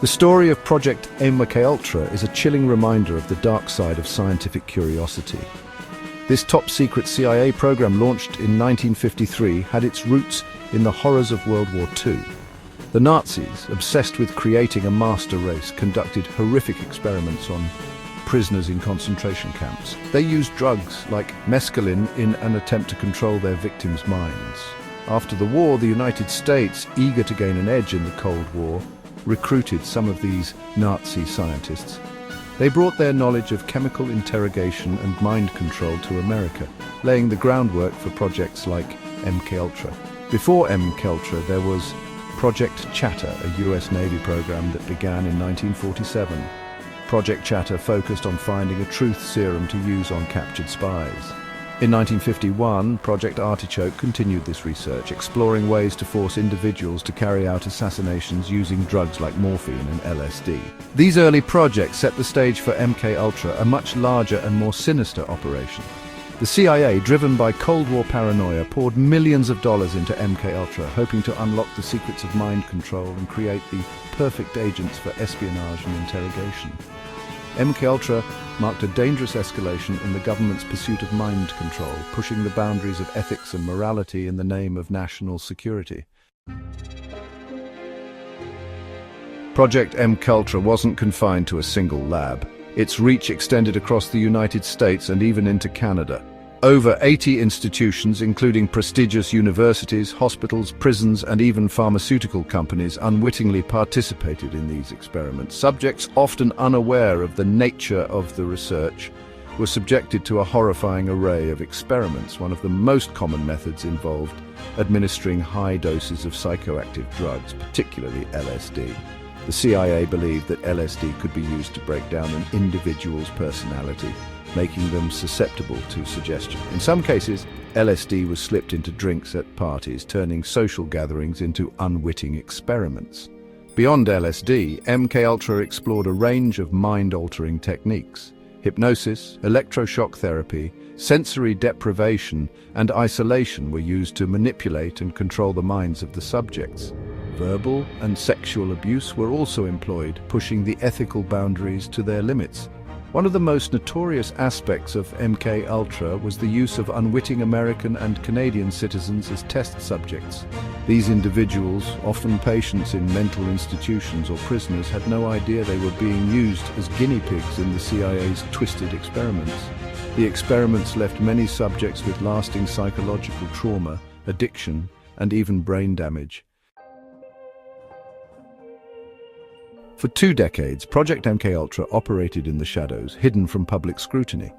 The story of Project MKUltra is a chilling reminder of the dark side of scientific curiosity. This top-secret CIA program, launched in 1953, had its roots in the horrors of World War II. The Nazis, obsessed with creating a master race, conducted horrific experiments on prisoners in concentration camps. They used drugs like mescaline in an attempt to control their victims' minds. After the war, the United States, eager to gain an edge in the Cold War, recruited some of these Nazi scientists. They brought their knowledge of chemical interrogation and mind control to America, laying the groundwork for projects like MKUltra. Before MKUltra, there was Project Chatter, a US Navy program that began in 1947. Project Chatter focused on finding a truth serum to use on captured spies. In 1951, Project Artichoke continued this research, exploring ways to force individuals to carry out assassinations using drugs like morphine and LSD. These early projects set the stage for MKUltra, a much larger and more sinister operation. The CIA, driven by Cold War paranoia, poured millions of dollars into MKUltra, hoping to unlock the secrets of mind control and create the perfect agents for espionage and interrogation. MKUltra marked a dangerous escalation in the government's pursuit of mind control, pushing the boundaries of ethics and morality in the name of national security. Project MKUltra wasn't confined to a single lab. Its reach extended across the United States and even into Canada. Over 80 institutions, including prestigious universities, hospitals, prisons, and even pharmaceutical companies, unwittingly participated in these experiments. Subjects, often unaware of the nature of the research, were subjected to a horrifying array of experiments. One of the most common methods involved administering high doses of psychoactive drugs, particularly LSD. The CIA believed that LSD could be used to break down an individual's personality, making them susceptible to suggestion. In some cases, LSD was slipped into drinks at parties, turning social gatherings into unwitting experiments. Beyond LSD, MKUltra explored a range of mind-altering techniques. Hypnosis, electroshock therapy, sensory deprivation, and isolation were used to manipulate and control the minds of the subjects. Verbal and sexual abuse were also employed, pushing the ethical boundaries to their limits. One of the most notorious aspects of MKUltra was the use of unwitting American and Canadian citizens as test subjects. These individuals, often patients in mental institutions or prisoners, had no idea they were being used as guinea pigs in the CIA's twisted experiments. The experiments left many subjects with lasting psychological trauma, addiction, and even brain damage. For 2 decades, Project MKUltra operated in the shadows, hidden from public scrutiny.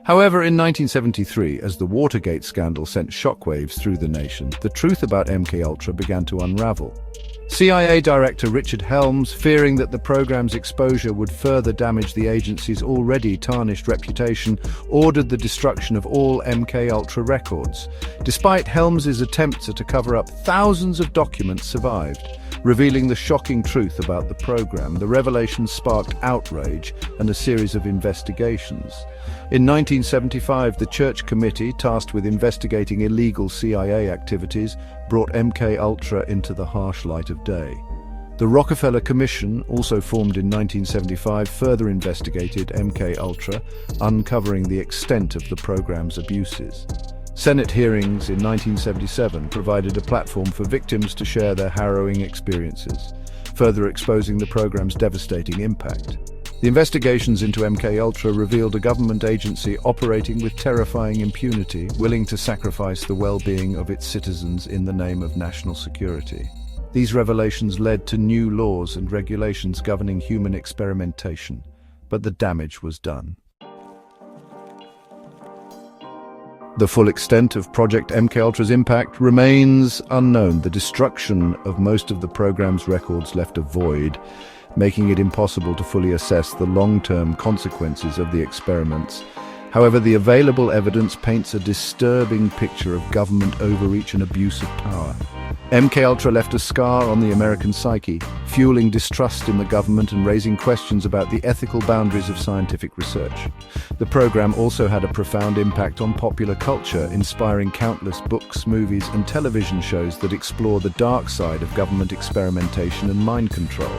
However, in 1973, as the Watergate scandal sent shockwaves through the nation, the truth about MKUltra began to unravel. CIA Director Richard Helms, fearing that the program's exposure would further damage the agency's already tarnished reputation, ordered the destruction of all MKUltra records. Despite Helms's attempts to cover up, thousands of documents survived, revealing the shocking truth about the program. The revelations sparked outrage and a series of investigations. In 1975, the Church Committee, tasked with investigating illegal CIA activities, brought MKUltra into the harsh light of day. The Rockefeller Commission, also formed in 1975, further investigated MKUltra, uncovering the extent of the program's abuses. Senate hearings in 1977 provided a platform for victims to share their harrowing experiences, further exposing the program's devastating impact. The investigations into MKUltra revealed a government agency operating with terrifying impunity, willing to sacrifice the well-being of its citizens in the name of national security. These revelations led to new laws and regulations governing human experimentation, but the damage was done. The full extent of Project MKUltra's impact remains unknown. The destruction of most of the program's records left a void, making it impossible to fully assess the long-term consequences of the experiments. However, the available evidence paints a disturbing picture of government overreach and abuse of power. MKUltra left a scar on the American psyche, fueling distrust in the government and raising questions about the ethical boundaries of scientific research. The program also had a profound impact on popular culture, inspiring countless books, movies, and television shows that explore the dark side of government experimentation and mind control.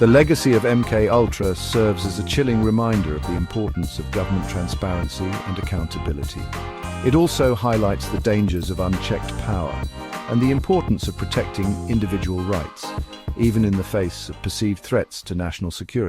The legacy of MKUltra serves as a chilling reminder of the importance of government transparency and accountability. It also highlights the dangers of unchecked power and the importance of protecting individual rights, even in the face of perceived threats to national security.